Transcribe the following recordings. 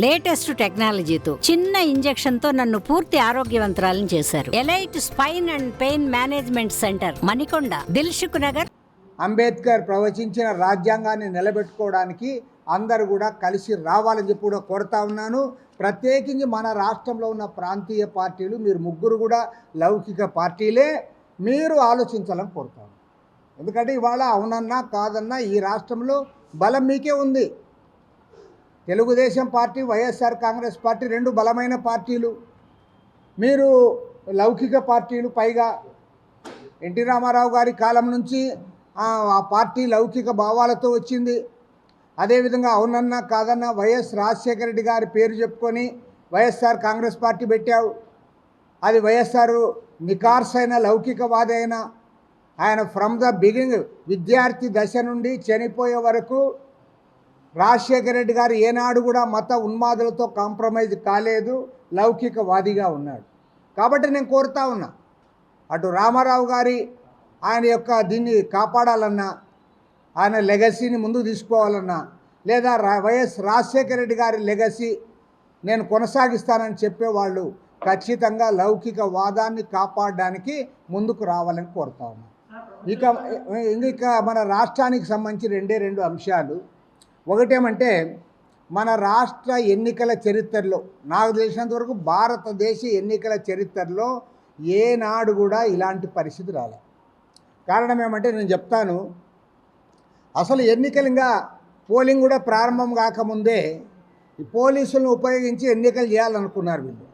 Latest టెక్నాలజీతో చిన్న injection తో నన్ను పూర్తి ఆరోగ్యవంతురాలను చేశారు. Elite spine and pain management centre, Manikonda, Dilsukhnagar. Ambedkar ప్రవచించిన రాజ్యాంగాన్ని నిలబెట్టుకోవడానికి అందరూ కూడా కలిసి రావాలని చెప్పి కూడా కోరుతా ఉన్నాను. ప్రత్యేకించి మన రాష్ట్రంలో ఉన్న ప్రాంతీయ పార్టీలు, మీరు ముగ్గురు కూడా లౌకిక పార్టీలే, మీరు ఆలోచించాలని కోరుతాను. ఎందుకంటే ఇవాళ అవునన్నా కాదన్నా ఈ రాష్ట్రంలో బలం మీకే ఉంది. తెలుగుదేశం పార్టీ, వైఎస్ఆర్ కాంగ్రెస్ పార్టీ రెండు బలమైన పార్టీలు. మీరు లౌకిక పార్టీలు. పైగా ఎన్టీ రామారావు గారి కాలం నుంచి ఆ పార్టీ లౌకిక భావాలతో వచ్చింది. అదేవిధంగా అవునన్నా కాదన్నా వైఎస్ రాజశేఖర రెడ్డి గారి పేరు చెప్పుకొని వైఎస్ఆర్ కాంగ్రెస్ పార్టీ పెట్టావు. అది వైఎస్ఆర్ నికార్సైన లౌకికవాది అయిన ఆయన ఫ్రమ్ ద బిగినింగ్, విద్యార్థి దశ నుండి చనిపోయే వరకు రాజశేఖర రెడ్డి గారు ఏనాడు కూడా మత ఉన్మాదులతో కాంప్రమైజ్ కాలేదు, లౌకికవాదిగా ఉన్నాడు. కాబట్టి నేను కోరుతా ఉన్నా, అటు రామారావు గారి ఆయన యొక్క దీన్ని కాపాడాలన్నా, ఆయన లెగసీని ముందుకు తీసుకోవాలన్నా, లేదా వైఎస్ రాజశేఖర రెడ్డి గారి లెగసీ నేను కొనసాగిస్తానని చెప్పేవాళ్ళు ఖచ్చితంగా లౌకిక వాదాన్ని కాపాడడానికి ముందుకు రావాలని కోరుతా ఉన్నా. ఇక మన రాష్ట్రానికి సంబంధించి రెండు అంశాలు. ఒకటేమంటే, మన రాష్ట్ర ఎన్నికల చరిత్రలో, నాకు తెలిసినంత వరకు భారతదేశ ఎన్నికల చరిత్రలో ఏనాడు కూడా ఇలాంటి పరిస్థితి రాలే. కారణం ఏమంటే నేను చెప్తాను. అసలు ఎన్నికలు ఇంకా పోలింగ్ కూడా ప్రారంభం కాకముందే ఈ పోలీసులను ఉపయోగించి ఎన్నికలు చేయాలనుకున్నారు వీళ్ళు.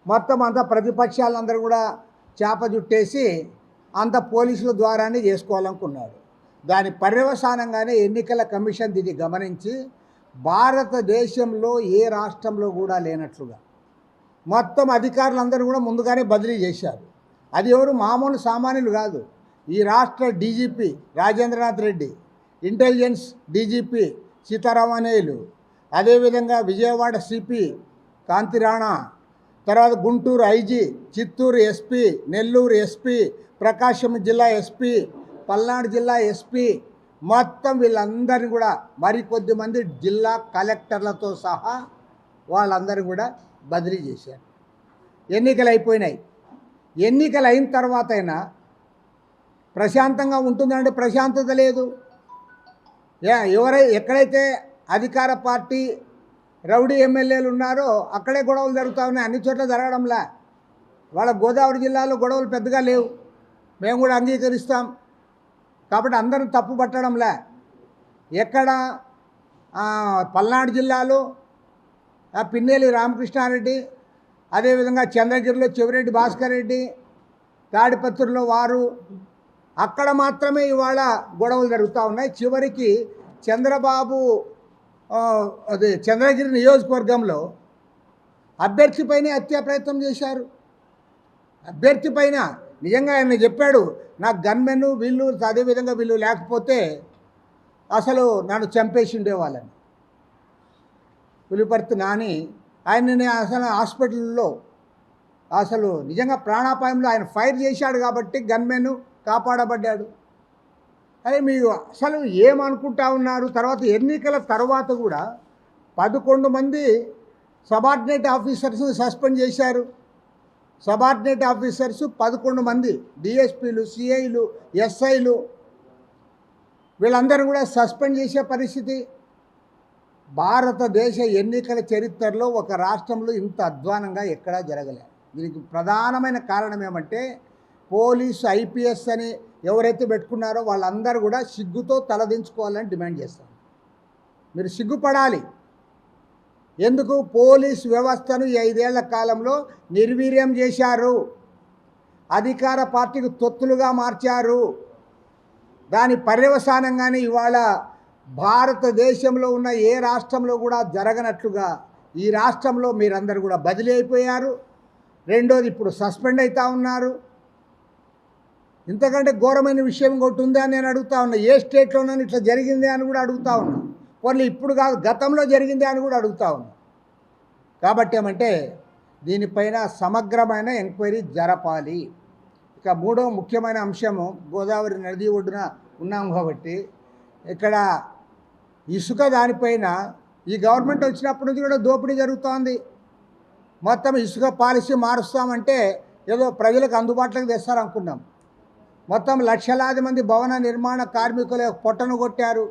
మొత్తం అంతా ప్రతిపక్షాలందరూ కూడా చేప జుట్టేసి అంత పోలీసుల ద్వారానే చేసుకోవాలనుకున్నారు. దాని పర్యవసానంగానే ఎన్నికల కమిషన్ దీన్ని గమనించి భారతదేశంలో ఏ రాష్ట్రంలో కూడా లేనట్లుగా మొత్తం అధికారులందరూ కూడా ముందుగానే బదిలీ చేశారు. అది ఎవరు మామూలు సామాన్యులు కాదు. ఈ రాష్ట్ర DGP Rajendranath Reddy, intelligence DGP Sitaramanjaneyulu, అదేవిధంగా విజయవాడ సిపి కాంతిరాణా, తర్వాత Guntur IG, Chittoor SP, Nellore SP, Prakasam జిల్లా ఎస్పీ, పల్నాడు జిల్లా ఎస్పీ, మొత్తం వీళ్ళందరినీ కూడా మరికొద్ది మంది జిల్లా కలెక్టర్లతో సహా వాళ్ళందరూ కూడా బదిలీ చేశారు. ఎన్నికలు అయిపోయినాయి. ఎన్నికలు అయిన తర్వాత అయినా ప్రశాంతంగా ఉంటుందంటే ప్రశాంతత లేదు. ఎక్కడైతే అధికార పార్టీ రౌడీ ఎమ్మెల్యేలు ఉన్నారో అక్కడే గొడవలు జరుగుతూ ఉన్నాయి. అన్ని చోట్ల జరగడంలా. వాళ్ళ గోదావరి జిల్లాలో గొడవలు పెద్దగా లేవు, మేము కూడా అంగీకరిస్తాం. కాబట్టి అందరూ తప్పు పట్టడంలే. ఎక్కడ పల్నాడు జిల్లాలో పిన్నెల్లి రామకృష్ణారెడ్డి, అదేవిధంగా చంద్రగిరిలో చెవిరెడ్డి భాస్కర్ రెడ్డి, తాడిపత్రిలో వారు, అక్కడ మాత్రమే ఇవాళ గొడవలు జరుగుతూ ఉన్నాయి. చివరికి చంద్రబాబు చంద్రగిరి నియోజకవర్గంలో అభ్యర్థిపైనే హత్యా ప్రయత్నం చేశారు. అభ్యర్థిపైన నిజంగా ఆయన చెప్పాడు, నాకు గన్మెన్ వీళ్ళు, అదేవిధంగా వీళ్ళు లేకపోతే అసలు నన్ను చంపేసి ఉండేవాళ్ళని. పులిపర్తి నాని ఆయనని అసలు హాస్పిటల్లో అసలు నిజంగా ప్రాణాపాయంలో ఆయన ఫైర్ చేశాడు కాబట్టి గన్మెన్ కాపాడబడ్డాడు. అదే మీరు అసలు ఏమనుకుంటా ఉన్నారు? తర్వాత ఎన్నికల తర్వాత కూడా 11 మంది సబార్డినేట్ ఆఫీసర్స్ని సస్పెండ్ చేశారు. సబార్డినేట్ ఆఫీసర్స్ 11 మంది, డిఎస్పీలు, సిఐలు, ఎస్ఐలు, వీళ్ళందరూ కూడా సస్పెండ్ చేసే పరిస్థితి. భారతదేశ ఎన్నికల చరిత్రలో ఒక రాష్ట్రంలో ఇంత అధ్వానంగా ఎక్కడా జరగలే. దీనికి ప్రధానమైన కారణం ఏమంటే, పోలీసు ఐపీఎస్ అని ఎవరైతే పెట్టుకున్నారో వాళ్ళందరూ కూడా సిగ్గుతో తలదించుకోవాలని డిమాండ్ చేస్తారు. మీరు సిగ్గుపడాలి. ఎందుకు? పోలీస్ వ్యవస్థను ఈ 5 ఏళ్ల కాలంలో నిర్వీర్యం చేశారు, అధికార పార్టీకి తొత్తులుగా మార్చారు. దాని పర్యవసానంగానే ఇవాళ భారతదేశంలో ఉన్న ఏ రాష్ట్రంలో కూడా జరగనట్లుగా ఈ రాష్ట్రంలో మీరందరూ కూడా బదిలీ అయిపోయారు. రెండోది, ఇప్పుడు సస్పెండ్ అవుతూ ఉన్నారు. ఇంతకంటే ఘోరమైన విషయం ఇంకోటి ఉందా అని నేను అడుగుతా ఉన్నా. ఏ స్టేట్లోనైనా ఇట్లా జరిగిందే అని కూడా అడుగుతా ఉన్నా. కొన్ని ఇప్పుడు కాదు, గతంలో జరిగిందే అని కూడా అడుగుతా ఉన్నా. కాబట్టి ఏమంటే, దీనిపైన సమగ్రమైన ఎంక్వైరీ జరపాలి. ఇక మూడో ముఖ్యమైన అంశము, గోదావరి నది ఒడ్డున ఉన్నాం కాబట్టి ఇక్కడ ఇసుక దానిపైన ఈ గవర్నమెంట్ వచ్చినప్పటి నుంచి కూడా దోపిడీ జరుగుతోంది. మొత్తం ఇసుక పాలసీ మారుస్తామంటే ఏదో ప్రజలకు అందుబాటులోకి తెస్తారనుకున్నాం. మొత్తం లక్షలాది మంది భవన నిర్మాణ కార్మికుల పొట్టను కొట్టారు,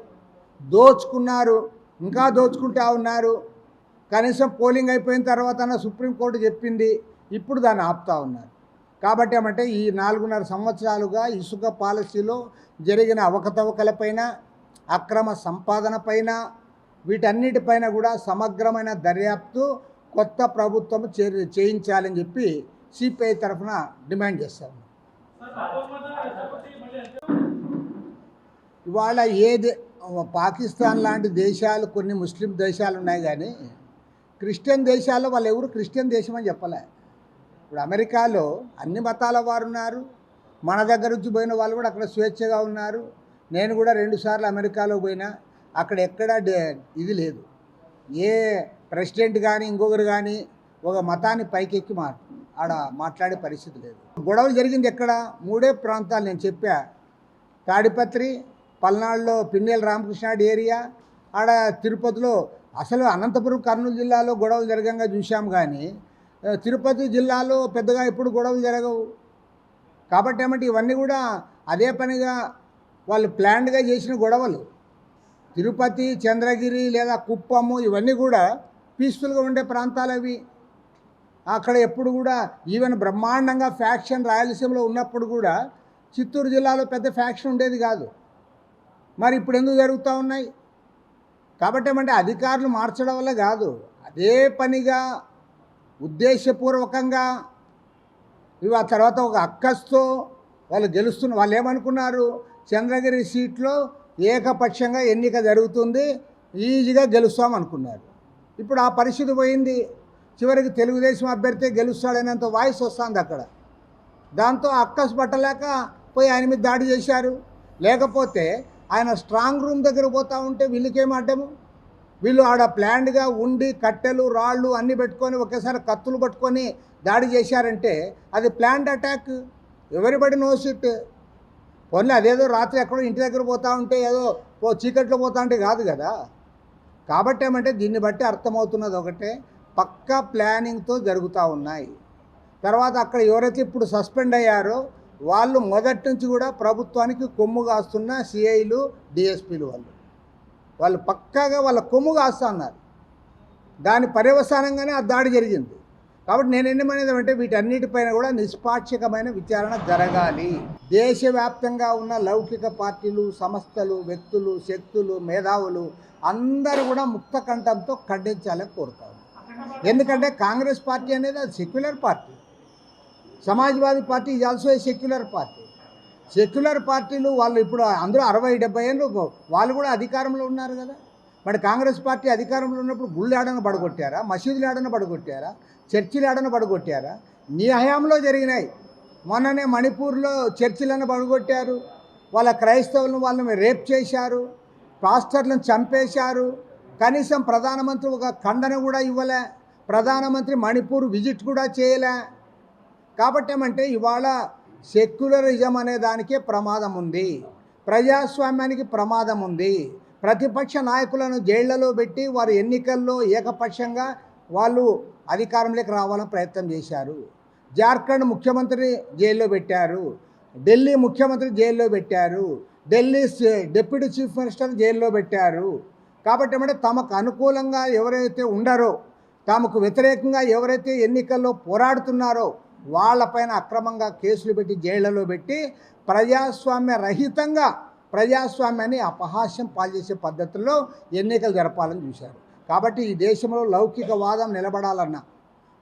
దోచుకున్నారు, ఇంకా దోచుకుంటా ఉన్నారు. కనీసం పోలింగ్ అయిపోయిన తర్వాత సుప్రీంకోర్టు చెప్పింది, ఇప్పుడు దాన్ని ఆపుతా ఉన్నారు. కాబట్టి ఏమంటే ఈ 4.5 సంవత్సరాలుగా ఇసుక పాలసీలో జరిగిన అవకతవకలపైన, అక్రమ సంపాదన పైన, వీటన్నిటిపైన కూడా సమగ్రమైన దర్యాప్తు కొత్త ప్రభుత్వం చేయించాలని చెప్పి సిపిఐ తరఫున డిమాండ్ చేస్తాము. ఇవాళ పాకిస్తాన్ లాంటి దేశాలు, కొన్ని ముస్లిం దేశాలు ఉన్నాయి, కానీ క్రిస్టియన్ దేశాల్లో వాళ్ళు ఎవరు క్రిస్టియన్ దేశం అని చెప్పలే. ఇప్పుడు అమెరికాలో అన్ని మతాల వారు ఉన్నారు. మన దగ్గర నుంచి పోయిన వాళ్ళు కూడా అక్కడ స్వేచ్ఛగా ఉన్నారు. నేను కూడా 2 సార్లు అమెరికాలో పోయినా, అక్కడ ఎక్కడ ఇది లేదు. ఏ ప్రెసిడెంట్ కానీ ఇంకొకరు కానీ ఒక మతాన్ని పైకెక్కి ఆడ మాట్లాడే పరిస్థితి లేదు. గొడవలు జరిగింది ఎక్కడ? 3 ప్రాంతాలు నేను చెప్పా. తాడిపత్రి, పల్నాడులో పిన్నెల రామకృష్ణాడి ఏరియా, ఆడ తిరుపతిలో. అసలు అనంతపురం, కర్నూలు జిల్లాలో గొడవలు జరగంగా చూశాం, కానీ తిరుపతి జిల్లాలో పెద్దగా ఎప్పుడు గొడవలు జరగవు. కాబట్టి ఏమంటే ఇవన్నీ కూడా అదే పనిగా వాళ్ళు ప్లాన్డ్గా చేసిన గొడవలు. తిరుపతి, చంద్రగిరి లేదా కుప్పము ఇవన్నీ కూడా పీస్ఫుల్గా ఉండే ప్రాంతాలు అవి. అక్కడ ఎప్పుడు కూడా ఈవెన్ బ్రహ్మాండంగా ఫ్యాక్షన్ రాయలసీమలో ఉన్నప్పుడు కూడా చిత్తూరు జిల్లాలో పెద్ద ఫ్యాక్షన్ ఉండేది కాదు. మరి ఇప్పుడు ఎందుకు జరుగుతూ ఉన్నాయి? కాబట్టి ఏమంటే అధికారులు మార్చడం వల్ల కాదు, అదే పనిగా ఉద్దేశపూర్వకంగా ఆ తర్వాత ఒక అక్కస్తో వాళ్ళు వాళ్ళు ఏమనుకున్నారు, చంద్రగిరి సీట్లో ఏకపక్షంగా ఎన్నిక జరుగుతుంది, ఈజీగా గెలుస్తామనుకున్నారు. ఇప్పుడు ఆ పరిస్థితి పోయింది. చివరికి తెలుగుదేశం అభ్యర్థి గెలుస్తాడనేంత వాయిస్ వస్తుంది అక్కడ. దాంతో అక్కస్ పట్టలేక పోయి ఆయన మీద దాడి చేశారు. లేకపోతే ఆయన స్ట్రాంగ్ రూమ్ దగ్గర పోతూ ఉంటే వీళ్ళకేం అడ్డము? వీళ్ళు ఆడ ప్లాన్డ్గా ఉండి కట్టెలు, రాళ్ళు అన్నీ పెట్టుకొని ఒకేసారి కత్తులు పట్టుకొని దాడి చేశారంటే అది planned attack. Everybody no shit. పోనీ అదేదో రాత్రి ఎక్కడో ఇంటి దగ్గర పోతూ ఉంటే ఏదో చీకట్లో పోతా ఉంటే కాదు కదా. కాబట్టి ఏమంటే దీన్ని బట్టి అర్థమవుతున్నది ఒకటే, పక్కా ప్లానింగ్తో జరుగుతూ ఉన్నాయి. తర్వాత అక్కడ ఎవరైతే ఇప్పుడు సస్పెండ్ అయ్యారో వాళ్ళు మొదటి నుంచి కూడా ప్రభుత్వానికి కొమ్ము కాస్తున్న సిఐలు, డిఎస్పీలు వాళ్ళు పక్కాగా వాళ్ళ కొమ్ము కాస్తా ఉన్నారు. దాని పర్యవసానంగానే ఆ దాడి జరిగింది. కాబట్టి నేను ఏమనేది అంటే వీటన్నిటిపైన కూడా నిష్పాక్షికమైన విచారణ జరగాలి. దేశవ్యాప్తంగా ఉన్న లౌకిక పార్టీలు, సంస్థలు, వ్యక్తులు, శక్తులు, మేధావులు అందరూ కూడా ముక్త కంఠంతో ఖండించాలని కోరుతారు. ఎందుకంటే కాంగ్రెస్ పార్టీ అనేది అది secular party. Samajwadi party is also a secular party. Secular పార్టీలు వాళ్ళు ఇప్పుడు అందరూ 60-70 ఏళ్ళు వాళ్ళు కూడా అధికారంలో ఉన్నారు కదా. మరి కాంగ్రెస్ పార్టీ అధికారంలో ఉన్నప్పుడు గుళ్ళు ఏడన పడగొట్టారా, మసీదులు ఏడన పడగొట్టారా, చర్చిలు ఏడన పడగొట్టారా? నీ హయాంలో జరిగినాయి. మొన్ననే మణిపూర్లో చర్చిలను పడగొట్టారు, వాళ్ళ క్రైస్తవులను వాళ్ళని రేప్ చేశారు, పాస్టర్లను చంపేశారు. కనీసం ప్రధానమంత్రి ఒక ఖండన కూడా ఇవ్వలే, ప్రధానమంత్రి మణిపూర్ విజిట్ కూడా చేయలే. కాబట్టి ఏమంటే ఇవాళ సెక్యులరిజం అనే దానికే ప్రమాదం ఉంది, ప్రజాస్వామ్యానికి ప్రమాదం ఉంది. ప్రతిపక్ష నాయకులను జైళ్లలో పెట్టి వారు ఎన్నికల్లో ఏకపక్షంగా వాళ్ళు అధికారంలోకి రావాలని ప్రయత్నం చేశారు. జార్ఖండ్ ముఖ్యమంత్రిని జైల్లో పెట్టారు, ఢిల్లీ ముఖ్యమంత్రి జైల్లో పెట్టారు, ఢిల్లీ డిప్యూటీ చీఫ్ మినిస్టర్ జైల్లో పెట్టారు. కాబట్టి ఏమంటే తమకు అనుకూలంగా ఎవరైతే ఉండరో, తమకు వ్యతిరేకంగా ఎవరైతే ఎన్నికల్లో పోరాడుతున్నారో వాళ్ళపైన అక్రమంగా కేసులు పెట్టి జైళ్లలో పెట్టి ప్రజాస్వామ్య రహితంగా ప్రజాస్వామ్యాన్ని అపహాస్యం పాల్చేసే పద్ధతుల్లో ఎన్నికలు జరపాలని చూశారు. కాబట్టి ఈ దేశంలో లౌకికవాదం నిలబడాలన్నా,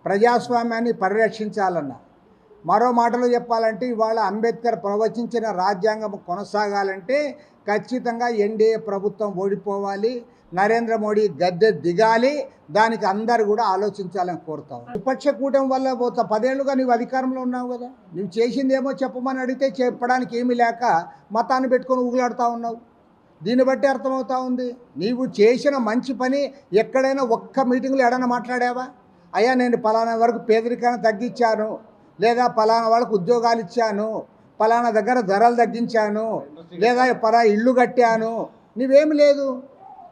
ప్రజాస్వామ్యాన్ని పరిరక్షించాలన్నా, మరో మాటలో చెప్పాలంటే ఇవాళ అంబేద్కర్ ప్రవచించిన రాజ్యాంగం కొనసాగాలంటే ఖచ్చితంగా ఎన్డీఏ ప్రభుత్వం ఓడిపోవాలి, నరేంద్ర మోడీ గద్దె దిగాలి. దానికి అందరూ కూడా ఆలోచించాలని కోరుతాం. విపక్ష కూటమి వల్ల 10 ఏళ్ళుగా నువ్వు అధికారంలో ఉన్నావు కదా, నువ్వు చేసిందేమో చెప్పమని అడిగితే చెప్పడానికి ఏమీ లేక మతాన్ని పెట్టుకొని ఊగులాడుతూ ఉన్నావు. దీన్ని బట్టి అర్థమవుతా ఉంది నీవు చేసిన మంచి పని ఎక్కడైనా ఒక్క మీటింగ్లో ఎడన్నా మాట్లాడావా? అయ్యా నేను పలానా వరకు పేదరికాన్ని తగ్గించాను, లేదా పలానా వాళ్ళకు ఉద్యోగాలు ఇచ్చాను, పలానా దగ్గర ధరలు తగ్గించాను, లేదా ఇల్లు కట్టాను, నీవేమి లేదు.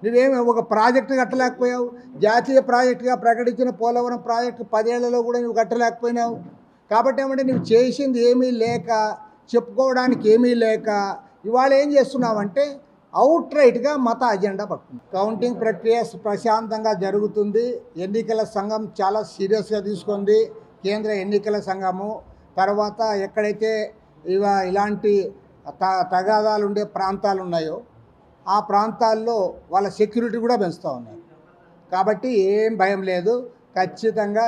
నువ్వేమి ఒక ప్రాజెక్టు కట్టలేకపోయావు. జాతీయ ప్రాజెక్టుగా ప్రకటించిన పోలవరం ప్రాజెక్టు 10 ఏళ్లలో కూడా నువ్వు కట్టలేకపోయినావు. కాబట్టి ఏమంటే నువ్వు చేసింది ఏమీ లేక, చెప్పుకోవడానికి ఏమీ లేక ఇవాళ ఏం చేస్తున్నావంటే అవుట్ రైట్గా మత అజెండా పట్టుకుంది. కౌంటింగ్ ప్రక్రియ ప్రశాంతంగా జరుగుతుంది. ఎన్నికల సంఘం చాలా సీరియస్గా తీసుకుంది. కేంద్ర ఎన్నికల సంఘము తర్వాత ఎక్కడైతే ఇలాంటి తగాదాలు ఉండే ప్రాంతాలు ఉన్నాయో ఆ ప్రాంతాల్లో వాళ్ళ సెక్యూరిటీ కూడా పెంచుతూ ఉన్నారు. కాబట్టి ఏం భయం లేదు. ఖచ్చితంగా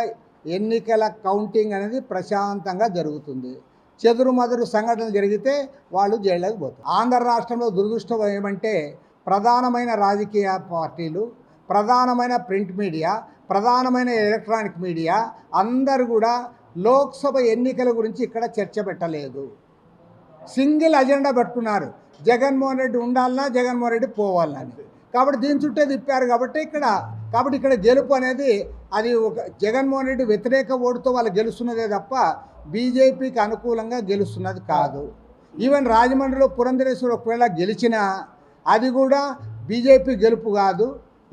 ఎన్నికల కౌంటింగ్ అనేది ప్రశాంతంగా జరుగుతుంది. చెదురుమదురు సంఘటనలు జరిగితే వాళ్ళు జైల్లోకి పోతారు. ఆంధ్ర రాష్ట్రంలో దురదృష్టం ఏమంటే ప్రధానమైన రాజకీయ పార్టీలు, ప్రధానమైన ప్రింట్ మీడియా, ప్రధానమైన ఎలక్ట్రానిక్ మీడియా అందరూ కూడా లోక్సభ ఎన్నికల గురించి ఇక్కడ చర్చ పెట్టలేదు. సింగిల్ అజెండా పెట్టుకున్నారు. జగన్మోహన్ రెడ్డి ఉండాలన్నా, జగన్మోహన్ రెడ్డి పోవాలన్నా అని. కాబట్టి దీని చుట్టే తిప్పారు. కాబట్టి ఇక్కడ గెలుపు అనేది అది ఒక జగన్మోహన్ రెడ్డి వ్యతిరేక ఓటుతో వాళ్ళు గెలుస్తున్నదే తప్ప బీజేపీకి అనుకూలంగా గెలుస్తున్నది కాదు. ఈవెన్ రాజమండ్రిలో పురంధరేశ్వరి ఒకవేళ గెలిచినా అది కూడా బీజేపీ గెలుపు కాదు,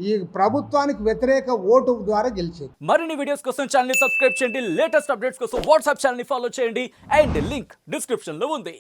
ఈ ప్రభుత్వానికి వ్యతిరేక ఓటు ద్వారా గెలిచేది. మరిన్ని వీడియోస్ కోసం ఛానల్ ని సబ్స్క్రైబ్ చేయండి. లేటెస్ట్ అప్డేట్స్ కోసం వాట్సాప్ ఛానల్ ని ఫాలో చేయండి. అండ్ లింక్ డిస్క్రిప్షన్ లో ఉంది.